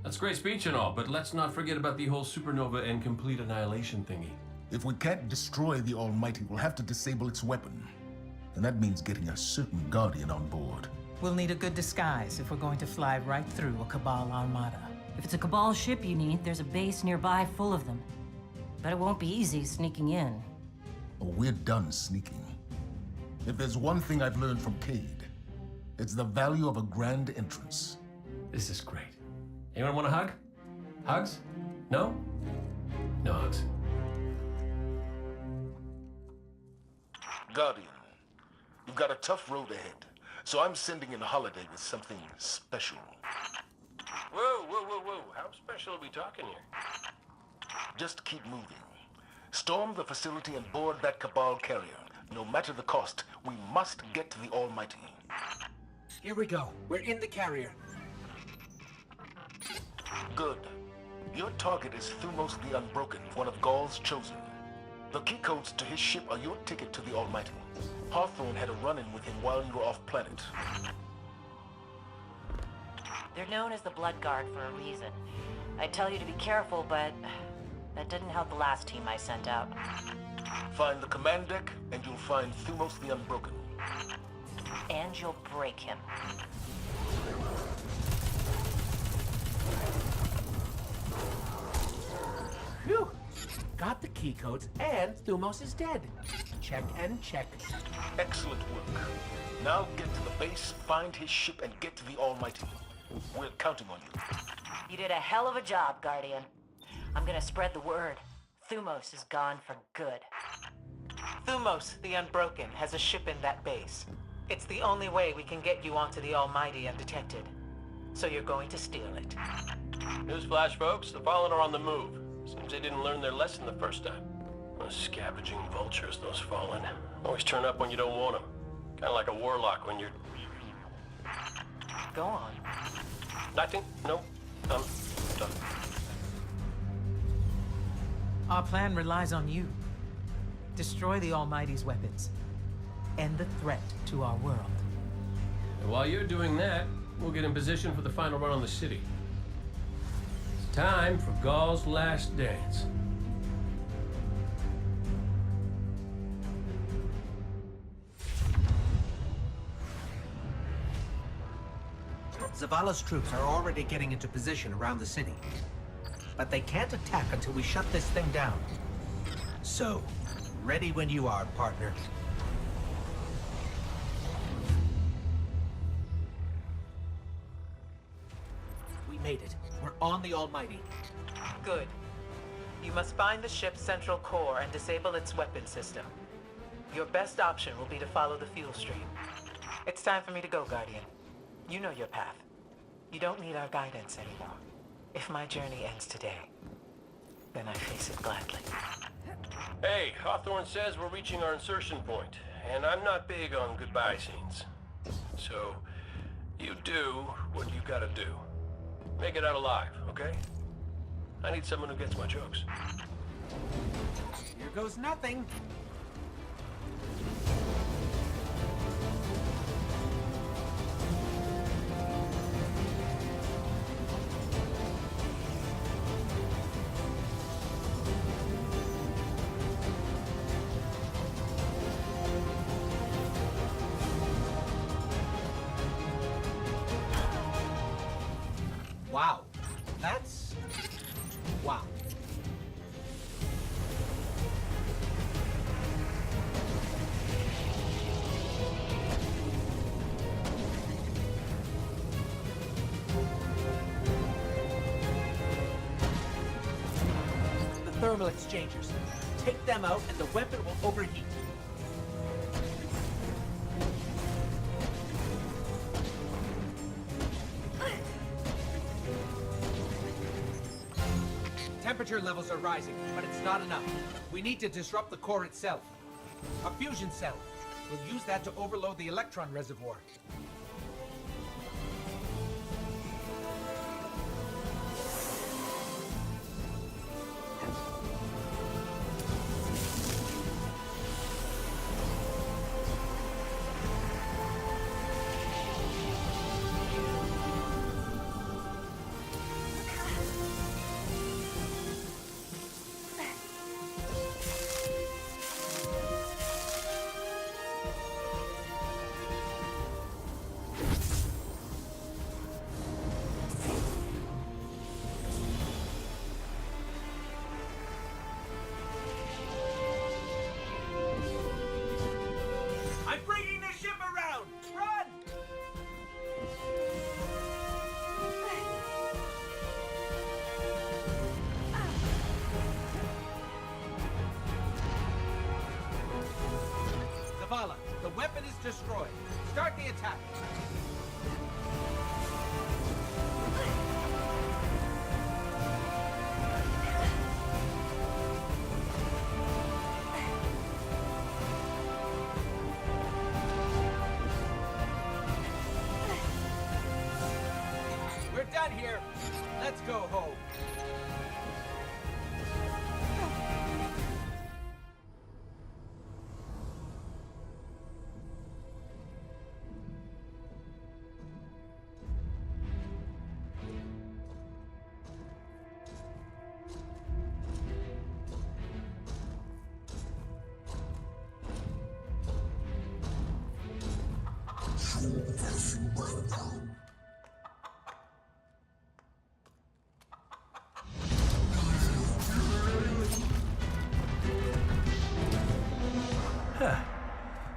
That's great speech and all, but let's not forget about the whole supernova and complete annihilation thingy. If we can't destroy the Almighty, we'll have to disable its weapon. And that means getting a certain Guardian on board. We'll need a good disguise if we're going to fly right through a Cabal armada. If it's a Cabal ship you need, there's a base nearby full of them. But it won't be easy sneaking in. Oh, we're done sneaking. If there's one thing I've learned from Cade, it's the value of a grand entrance. This is great. Anyone want a hug? Hugs? No? No hugs. Guardian, you've got a tough road ahead, so I'm sending in Holiday with something special. Whoa, whoa, whoa, whoa. How special are we talking here? Just keep moving. Storm the facility and board that Cabal carrier. No matter the cost, we must get to the Almighty. Here we go. We're in the carrier. Good. Your target is Thumos the Unbroken, one of Ghaul's chosen. The key codes to his ship are your ticket to the Almighty. Hawthorne had a run-in with him while you were off-planet. They're known as the Blood Guard for a reason. I'd tell you to be careful, but that didn't help the last team I sent out. Find the command deck, and you'll find Thumos the Unbroken. And you'll break him. Phew! Got the key codes, and Thumos is dead. Check and check. Excellent work. Now get to the base, find his ship, and get to the Almighty. We're counting on you. You did a hell of a job, Guardian. I'm gonna spread the word. Thumos is gone for good. Thumos, the Unbroken, has a ship in that base. It's the only way we can get you onto the Almighty undetected. So you're going to steal it. Newsflash, folks. The Fallen are on the move. Seems they didn't learn their lesson the first time. Those scavenging vultures, those Fallen. Always turn up when you don't want them. Kind of like a warlock when you're... Go on. Nothing? No. Done. Our plan relies on you. Destroy the Almighty's weapons. End the threat to our world. And while you're doing that, we'll get in position for the final run on the city. It's time for Ghaul's last dance. Zavala's troops are already getting into position around the city. But they can't attack until we shut this thing down. So, ready when you are, partner. We made it. We're on the Almighty. Good. You must find the ship's central core and disable its weapon system. Your best option will be to follow the fuel stream. It's time for me to go, Guardian. You know your path. You don't need our guidance anymore. If my journey ends today, then I face it gladly. Hey, Hawthorne says we're reaching our insertion point, and I'm not big on goodbye scenes. So, you do what you gotta do. Make it out alive, okay? I need someone who gets my jokes. Here goes nothing. Wow. That's... wow. The thermal exchangers. Take them out and the weapon will overheat. Temperature levels are rising, but it's not enough. We need to disrupt the core itself. A fusion cell. We'll use that to overload the electron reservoir. Zavala, the weapon is destroyed. Start the attack. We're done here. Let's go home.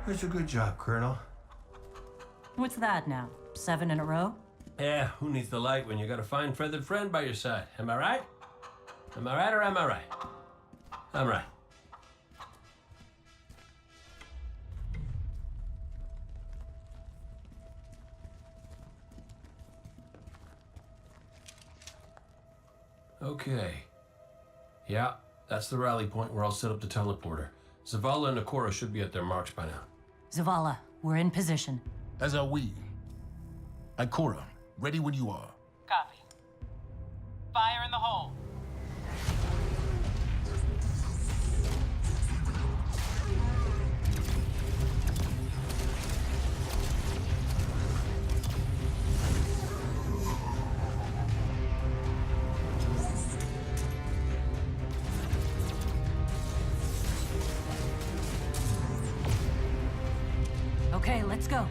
That's a good job, Colonel. What's that now? 7 in a row? Yeah, who needs the light when you got a fine feathered friend by your side? Am I right? Am I right or am I right? I'm right. Okay. Yeah, that's the rally point where I'll set up the teleporter. Zavala and Ikora should be at their marks by now. Zavala, we're in position. As are we. Ikora, ready when you are. Copy. Fire in the hole. Okay, let's go.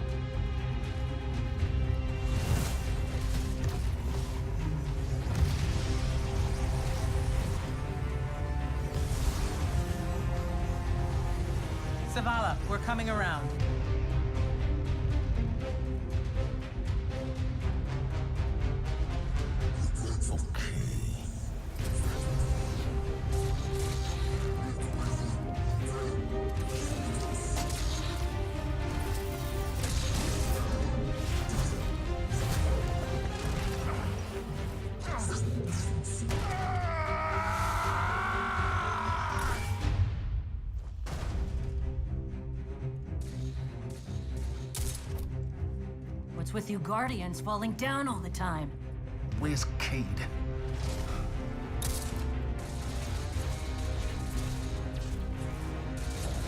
Zavala, we're coming around. What's with you Guardians falling down all the time? Where's Cade?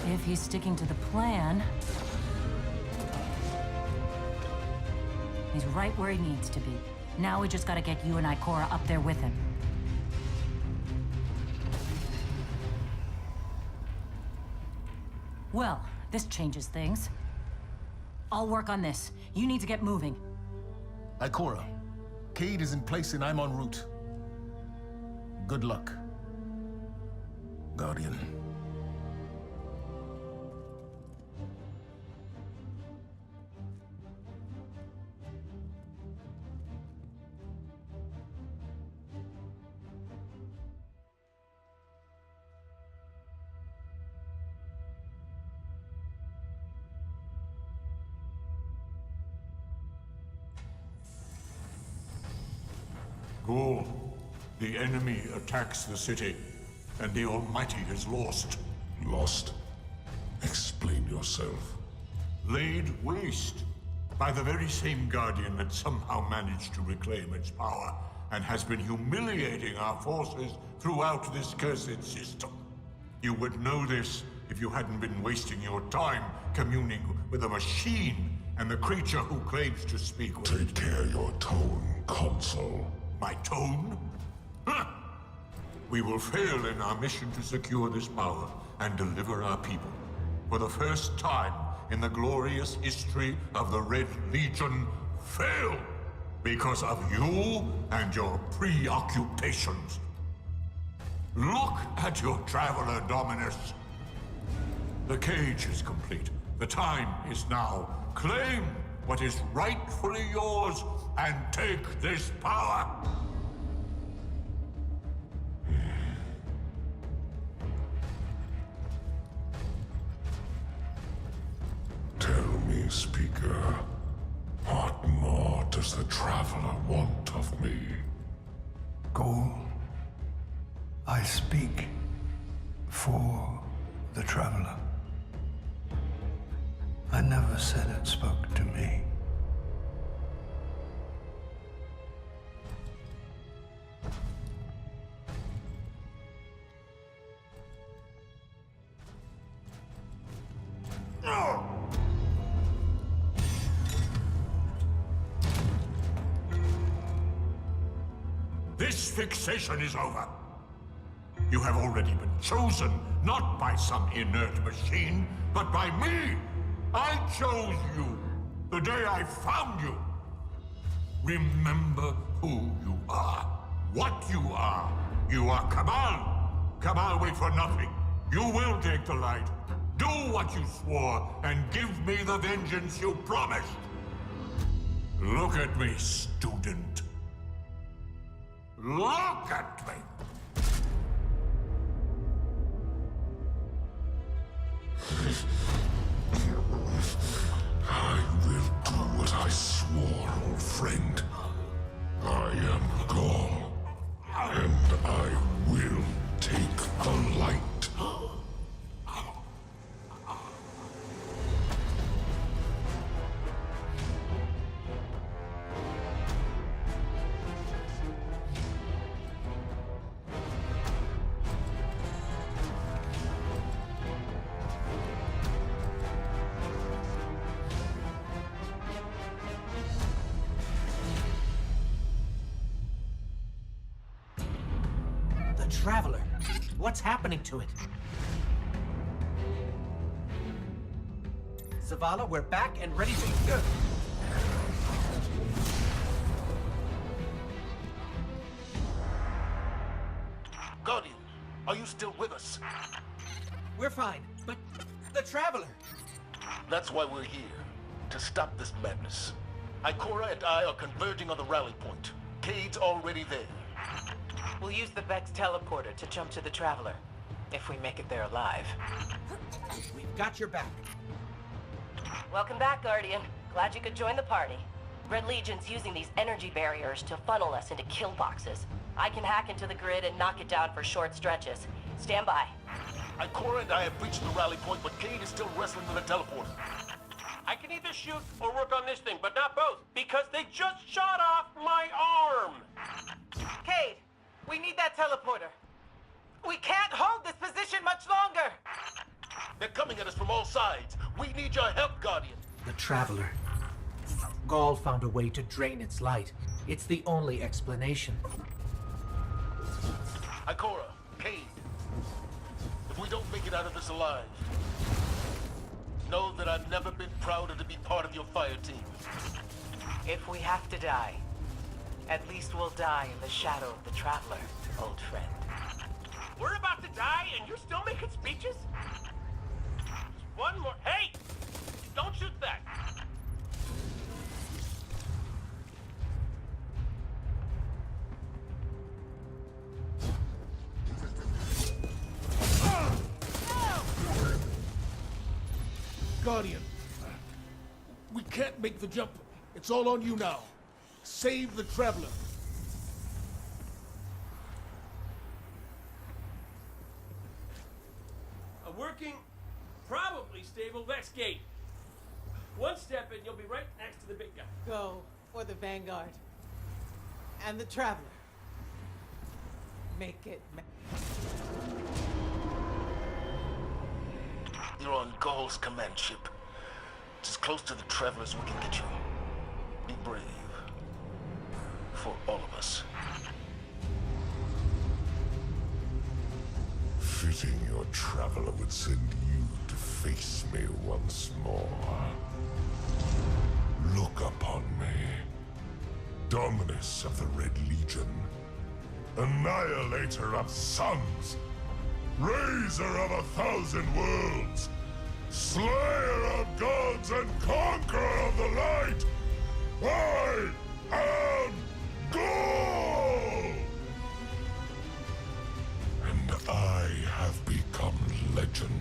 If he's sticking to the plan... he's right where he needs to be. Now we just gotta get you and Ikora up there with him. Well, this changes things. I'll work on this. You need to get moving. Ikora, Cade is in place and I'm en route. Good luck, Guardian. Ghaul, the enemy attacks the city, and the Almighty is lost. Lost? Explain yourself. Laid waste by the very same Guardian that somehow managed to reclaim its power, and has been humiliating our forces throughout this cursed system. You would know this if you hadn't been wasting your time communing with a machine and the creature who claims to speak with... Take care your tone, Consul. My tone? Huh. We will fail in our mission to secure this power and deliver our people. For the first time in the glorious history of the Red Legion, fail because of you and your preoccupations. Look at your Traveler, Dominus. The cage is complete. The time is now. Claim what is rightfully yours and take this power. Tell me, Speaker, what more does the Traveler want of me? Ghaul, I speak for the Traveler. I never said it spoke to me. This fixation is over. You have already been chosen, not by some inert machine, but by me. I chose you the day I found you. Remember who you are, what you are. You are Cabal. Cabal wait for nothing. You will take the light. Do what you swore and give me the vengeance you promised. Look at me, student. Look at me! I will do what I swore, old friend. I am Ghaul, and I will take the light. Traveler. What's happening to it? Zavala, we're back and ready to... Guardian, are you still with us? We're fine, but The Traveler! That's why we're here. To stop this madness. Ikora and I are converging on the rally point. Cade's already there. We'll use the Vex teleporter to jump to the Traveler. If we make it there alive. We've got your back. Welcome back, Guardian. Glad you could join the party. Red Legion's using these energy barriers to funnel us into kill boxes. I can hack into the grid and knock it down for short stretches. Stand by. Ikora and I have reached the rally point, but Cade is still wrestling with a teleporter. I can either shoot or work on this thing, but not both, because they just shot off my arm! Cade, we need that teleporter. We can't hold this position much longer! They're coming at us from all sides. We need your help, Guardian. The Traveler. Ghaul found a way to drain its light. It's the only explanation. Ikora, Cade, if we don't make it out of this alive, know that I've never been prouder to be part of your fire team. If we have to die, at least we'll die in the shadow of the Traveler, old friend. We're about to die and you're still making speeches? Just one more. Hey! Don't shoot that! Guardian, we can't make the jump. It's all on you now. Save the Traveler. A working, probably stable Vex gate. One step and you'll be right next to the big guy. Go for the Vanguard. And the Traveler. Make it. You're on Ghaul's command ship. It's as close to the Traveler as we can get you. Be brave. For all of us. Fitting your Traveler would send you to face me once more. Look upon me. Dominus of the Red Legion. Annihilator of suns. Raiser of 1,000 worlds. Slayer of gods and conqueror of the light. I am Ghaul! And I have become legend.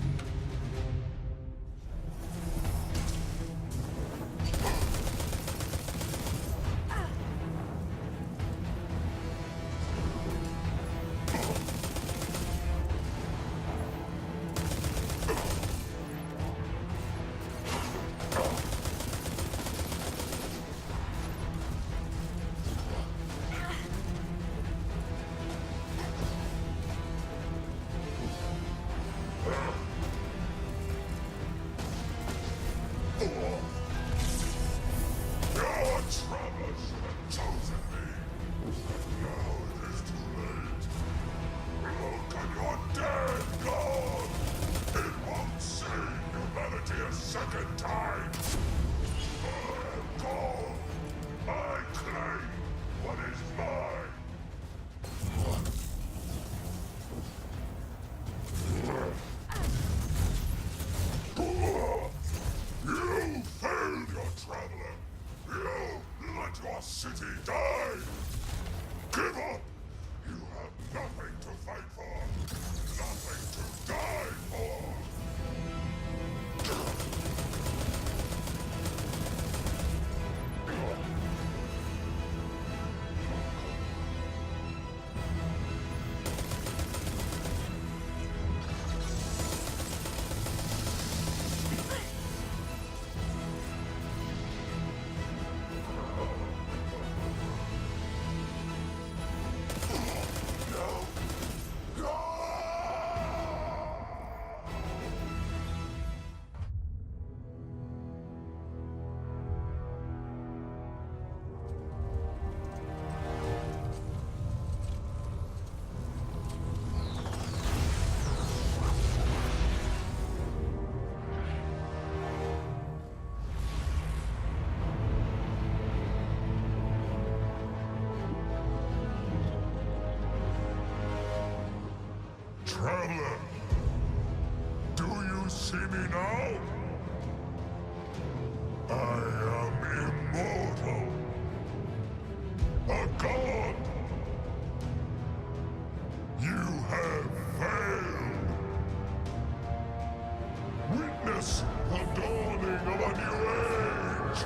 see me now? I am immortal. A god. You have failed. Witness the dawning of a new age.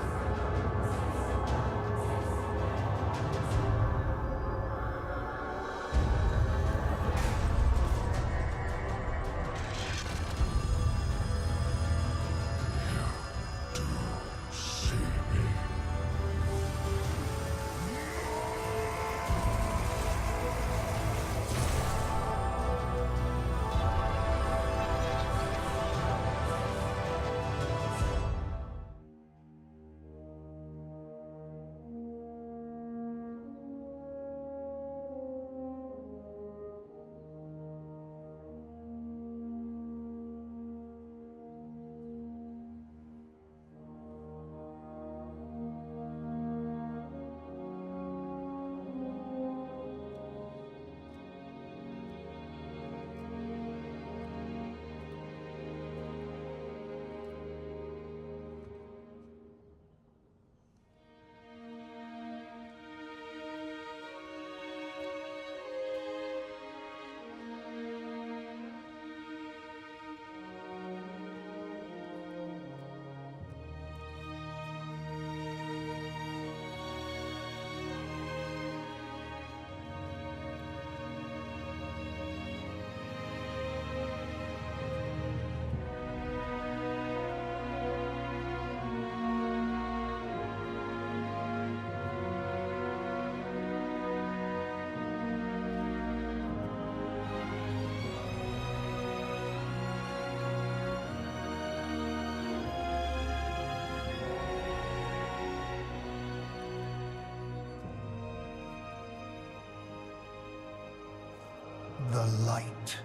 The light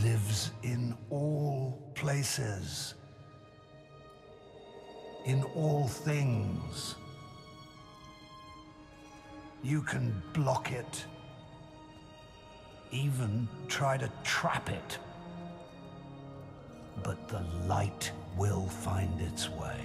lives in all places, in all things. You can block it, even try to trap it. But the light will find its way.